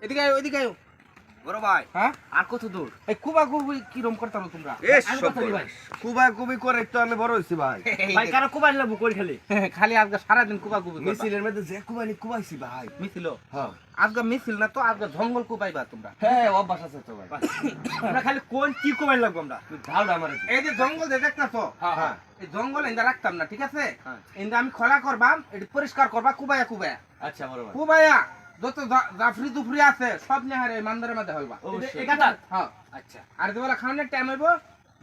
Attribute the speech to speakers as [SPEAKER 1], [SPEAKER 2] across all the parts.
[SPEAKER 1] এদিকে আয়, ওইদিকে আয়।
[SPEAKER 2] বড় ভাই
[SPEAKER 1] হ্যাঁ
[SPEAKER 2] আর কত দূর?
[SPEAKER 1] এই কুবা কুবি কিরম করতাম তোমরা?
[SPEAKER 2] কুবা কুবি করে তো আমি বড় হইছি ভাই।
[SPEAKER 3] ভাই কারো কুবাই লাগবো কই খালি
[SPEAKER 1] খালি আজকে সারাদিন কুবা কুবি করবা।
[SPEAKER 2] মিছিলের মধ্যে যে কুবানি কুবাইছি ভাই।
[SPEAKER 1] মিছিল?
[SPEAKER 2] হ্যাঁ
[SPEAKER 1] আজকে মিছিল না তো, আজকে জঙ্গল কুবাইবা তোমরা।
[SPEAKER 2] হ্যাঁ অভ্যাস আছে তো ভাই।
[SPEAKER 3] আমরা খালি কোন কি কুবাই লাগবো আমরা?
[SPEAKER 2] তুই ধাওড়া আমারে।
[SPEAKER 1] এই যে জঙ্গল যে দেখতাছো,
[SPEAKER 2] হ্যাঁ
[SPEAKER 1] এই জঙ্গল এন্দা রাখতাম না, ঠিক আছে?
[SPEAKER 2] হ্যাঁ।
[SPEAKER 1] এন্দা আমি খোলা করবাম, এটা পরিষ্কার করবা কুবায়া কুবায়া।
[SPEAKER 2] আচ্ছা বড় ভাই।
[SPEAKER 1] কুবায়া যত জাফরি দুফরি আছে সব নেহারে মান্দারের মধ্যে হলবা।
[SPEAKER 2] অবশ্যই।
[SPEAKER 3] একাটা
[SPEAKER 1] হ্যাঁ
[SPEAKER 2] আচ্ছা
[SPEAKER 1] আর যেবেলা খাওয়ানোর টাইম হইব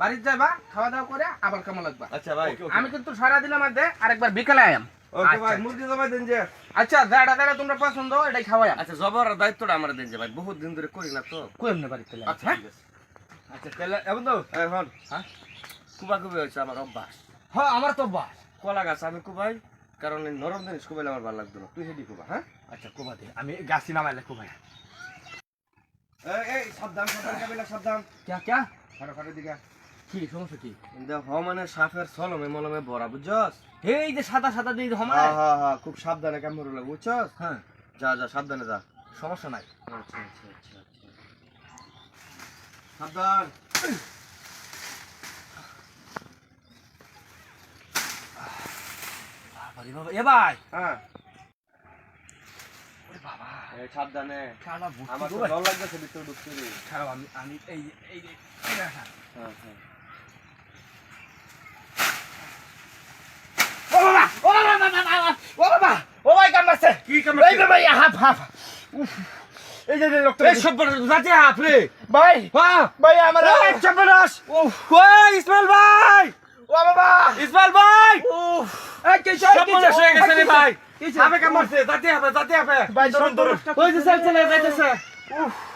[SPEAKER 1] বাড়িতে যাবা, খাওয়া দাওয়া করে আবার কামা লাগবা।
[SPEAKER 2] আচ্ছা ভাই।
[SPEAKER 1] আমি কিন্তু সারাদিনের মধ্যে আরেকবার বিকালে আয়াম।
[SPEAKER 2] ওকে ভাই মুরগি জবাই দেন যে।
[SPEAKER 1] আচ্ছা যাটা যাটা তোমরা পছন্দ এটাই খাওয়ায়াম।
[SPEAKER 2] আচ্ছা জবার দায়িত্বটা আমার দেন যে ভাই, বহুত দিন ধরে করি না তো।
[SPEAKER 1] কোয়েম না বাড়িতে লাগে।
[SPEAKER 2] আচ্ছা ঠিক আছে। আচ্ছা তাহলে এখন তো এখন
[SPEAKER 1] হ্যাঁ
[SPEAKER 2] কুবা কুবি হইছে আমার অভ্যাস।
[SPEAKER 1] হ্যাঁ আমার তো বাস।
[SPEAKER 2] কলা গাছ আমি কুবাই, কারণ এই নরম জিনিস কুবাইলে আমার ভালো লাগতো না। তুই হেডি কুবা হ্যাঁ।
[SPEAKER 3] আচ্ছা কুবা দে আমি গাছি নামাইলে কুবাই
[SPEAKER 2] এই সাবধান সাবধান কাবিলা সাবধান।
[SPEAKER 1] ক্যা ক্যা
[SPEAKER 2] খাড়ো খাড়ো দিকে।
[SPEAKER 1] কি সমস্যা কি?
[SPEAKER 2] দেখো মানে সাপের সলমে মলমে ভরা বুঝছস?
[SPEAKER 3] এই যে সাদা সাদা দিয়ে হমায়
[SPEAKER 2] হ্যাঁ হ্যাঁ হ্যাঁ খুব সাবধানে কাম করলে বুঝছস?
[SPEAKER 3] হ্যাঁ
[SPEAKER 2] যা যা সাবধানে যা।
[SPEAKER 3] সমস্যা নাই
[SPEAKER 2] আচ্ছা আচ্ছা আচ্ছা আচ্ছা সাবধান।
[SPEAKER 3] বাবারে বাবা এ ভাই
[SPEAKER 2] হ্যাঁ
[SPEAKER 3] ওরে বাবা
[SPEAKER 2] এই সাবধানে।
[SPEAKER 3] কালা বুঝছি
[SPEAKER 2] আমার তো
[SPEAKER 3] গো ভাই।
[SPEAKER 2] ডর লাগতেছে ভিতরে ঢুকতে রে।
[SPEAKER 3] খারাপ আমি আমি এই যে
[SPEAKER 2] হ্যাঁ হ্যাঁ
[SPEAKER 3] ও বাবা ও বাবা বাবা ও বাবা ও ভাই কামড়াচ্ছে
[SPEAKER 2] কি কামড়াচ্ছে?
[SPEAKER 3] এই যে ভাই হাফ হাফ উফ, এই যে রক্ত
[SPEAKER 2] এই সব জাতি হাফ রে।
[SPEAKER 3] ভাই
[SPEAKER 2] হ্যাঁ
[SPEAKER 3] ভাই আমার
[SPEAKER 2] এই চাপড়াস।
[SPEAKER 3] উফ
[SPEAKER 2] ওই ইসমাইল ভাই,
[SPEAKER 3] ও বাবা
[SPEAKER 2] ইসমাইল ভাই
[SPEAKER 3] উফ
[SPEAKER 1] এই কি
[SPEAKER 2] সব মনে হয়ে গেছে রে ভাই।
[SPEAKER 1] কিছে?
[SPEAKER 2] হাবে কামড়ছে জাতি হাফে
[SPEAKER 3] ভাই ধরুন ধরুন
[SPEAKER 2] ওই যে সেল চলে যাইতেছে।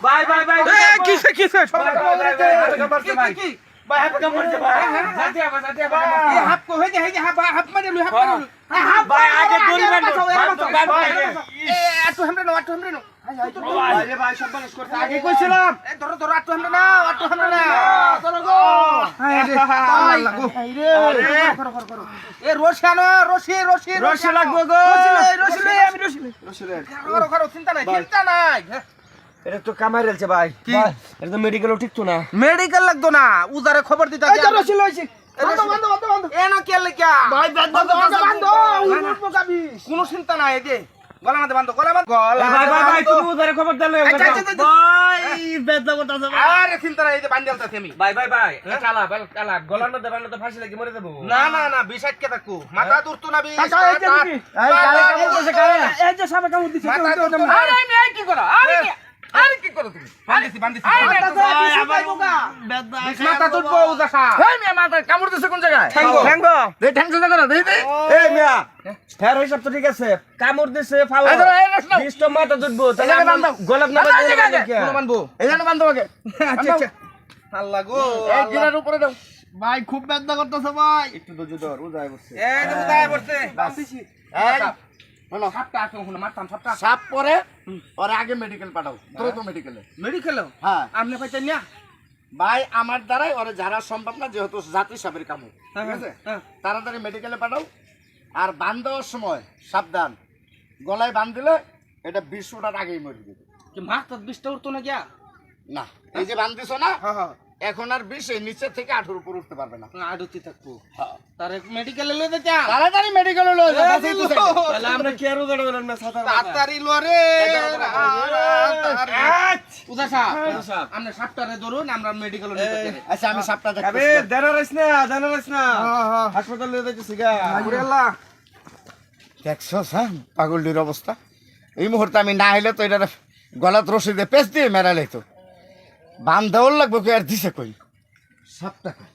[SPEAKER 2] ভাই ভাই ভাই
[SPEAKER 1] এই কিছে কিছে সব
[SPEAKER 2] ভাই, ভাই, ভাই, ভাই, হাতে কামড়ছে ভাই।
[SPEAKER 1] কি
[SPEAKER 3] ভাই হাফ কামড়ছে ভাই
[SPEAKER 2] জাতি হাফে
[SPEAKER 1] এই হাফ কো হই যে হাফ মানে লু হাফ মানে লু। এই হাফ
[SPEAKER 2] ভাই, আগে দড়ি বাঁধো, বাঁধো,
[SPEAKER 1] ভাই
[SPEAKER 2] বাঁধো।
[SPEAKER 1] একটু হামরে নাও একটু হামরে নাও।
[SPEAKER 2] ভাই রে ভাই সব মানুষ করতে
[SPEAKER 1] আগে কইছিলাম এই ধরো ধরো একটু হামরে নাও একটু হামরে নাও।
[SPEAKER 3] ধরো গো
[SPEAKER 1] আরে ভাই লাগো।
[SPEAKER 3] আরে
[SPEAKER 1] করো করো করো। এ রশি আনো রশি রশি
[SPEAKER 2] রশি লাগবো গো।
[SPEAKER 1] রশি লই আমি রশি লই। করো করো চিন্তা নাই চিন্তা নাই।
[SPEAKER 2] এটা তো কামাই রেলছে ভাই।
[SPEAKER 1] কি?
[SPEAKER 2] এটা তো মেডিকেলও ঠিক তো না।
[SPEAKER 1] মেডিকেল লাগতো না উজারে খবর দিতা
[SPEAKER 3] এই যে রশি লইছি বান্ধো বান্ধো বান্ধো বান্ধো
[SPEAKER 1] এ না কে লাগিয়া
[SPEAKER 3] ভাই বান্ধো বান্ধো বান্ধো উঠবো কাবিস
[SPEAKER 1] কোনো চিন্তা নাই এই যে গলা মধ্যে বান্ধো গলা মধ্যে গলা
[SPEAKER 2] ভাই ভাই ভাই তুমি উধারে খবর দিলে
[SPEAKER 1] আচ্ছা, আচ্ছা, আচ্ছা।
[SPEAKER 3] ভাই বেদনা করতেছে
[SPEAKER 1] আরে চিন্তা নাই এই যে বান্ডি আলতাছি আমি
[SPEAKER 2] ভাই ভাই ভাই কালা কালা গলার মধ্যে বানলে তো ফাঁসি লাগি মরে দেবো।
[SPEAKER 1] না না না বিষাদ কে থাকু মাথা দূরতো না বিষ
[SPEAKER 3] কাকা এই যে তুমি এই কালে কামড় দিছে কালে এই যে সাপে কামড় দিছে
[SPEAKER 1] মাথা দূরতো না আরে আমি আর কি করো আরে কি করো তুমি বান্দিছি বান্দিছি
[SPEAKER 3] ভাই আবার বেদনা
[SPEAKER 1] মাথা দূরতো উজাসা
[SPEAKER 3] এই মিয়া মাথা কামড় দিছে কোন জায়গায়
[SPEAKER 1] ঠ্যাঙ্গো।
[SPEAKER 3] ঠ্যাঙ্গো দে ঠ্যাঙ্গো জায়গা না দে দে
[SPEAKER 2] এই মিয়া ফের হিসাব তো ঠিক আছে, কামড় দিছে ফাও
[SPEAKER 3] এই ধরো, এই রস নাও।
[SPEAKER 2] বিষ তো মাথা দুধবো তাহলে
[SPEAKER 3] জায়গায়
[SPEAKER 2] আমার
[SPEAKER 3] বাঁধো।
[SPEAKER 2] গোলাপ না
[SPEAKER 3] বাঁধো,
[SPEAKER 2] বাজে
[SPEAKER 3] জায়গায়।
[SPEAKER 1] কোন মানবো
[SPEAKER 3] এই জানো বান্ধব আগে
[SPEAKER 1] আচ্ছা আচ্ছা আল্লাহ গো
[SPEAKER 3] এই গিরার উপরে দাও ভাই খুব বেদনা করতেছে ভাই
[SPEAKER 2] একটু ধৈর্য ধর উজায় বসছে।
[SPEAKER 1] এই যে উদায় পড়ছে বান্দিছি
[SPEAKER 3] এই শোনো
[SPEAKER 1] সাপটা আছে ওখানে মারতাম সাপটা
[SPEAKER 3] সাপ পরে ওরে আগে মেডিকেল পাঠাও দ্রুত মেডিকেলে
[SPEAKER 1] মেডিকেল
[SPEAKER 3] হ্যাঁ
[SPEAKER 1] আপনি পাইতেন না
[SPEAKER 3] ভাই আমার দ্বারাই ওরে ঝাড়া সম্ভব না যেহেতু জাতি সাপের কামড় ঠিক আছে
[SPEAKER 1] হ্যাঁ।
[SPEAKER 3] তাড়াতাড়ি মেডিকেলে পাঠাও আর বান দেওয়ার সময় সাবধান গলায় বান দিলে এটা 20 ওঠার আগেই মরে যাবে
[SPEAKER 1] কি মাথা বিষটা উঠতো না গিয়া
[SPEAKER 3] না এই যে বান দিছো না
[SPEAKER 1] হ্যাঁ হ্যাঁ
[SPEAKER 3] এখন আর 20 এই নিচে থেকে 18 উপর উঠতে পারবে না
[SPEAKER 1] আডুতি থাকবো তার মেডিকেলে লই দিতাম
[SPEAKER 3] তাড়াতাড়ি মেডিকেলে লয়ে যাও বাঁচাইতে চাই না।
[SPEAKER 2] তাহলে আমরা কি আর উজাড় বলেন না সাঁতার
[SPEAKER 1] তাড়াতাড়ি লরে উদাসা
[SPEAKER 2] সাপ।
[SPEAKER 1] আমরা সাপটারে ধরুন আমরা মেডিকেলে নিতে চাই
[SPEAKER 3] আচ্ছা আমি সাপটা
[SPEAKER 2] আবে
[SPEAKER 3] দেখতেছি
[SPEAKER 2] দেনা রাইস না হাসপাতাল লয়ে যাইতেছি গা।
[SPEAKER 1] আল্লাহ
[SPEAKER 3] দেখছস হ্যাঁ পাগলটির অবস্থা এই মুহূর্তে আমি না হইলে তো এটা গলাত রশি দিয়ে পেঁচ দিয়ে মেরা লাইতো বান দেওয়ার লাগবে কই আর দিছে কই সাপটা কই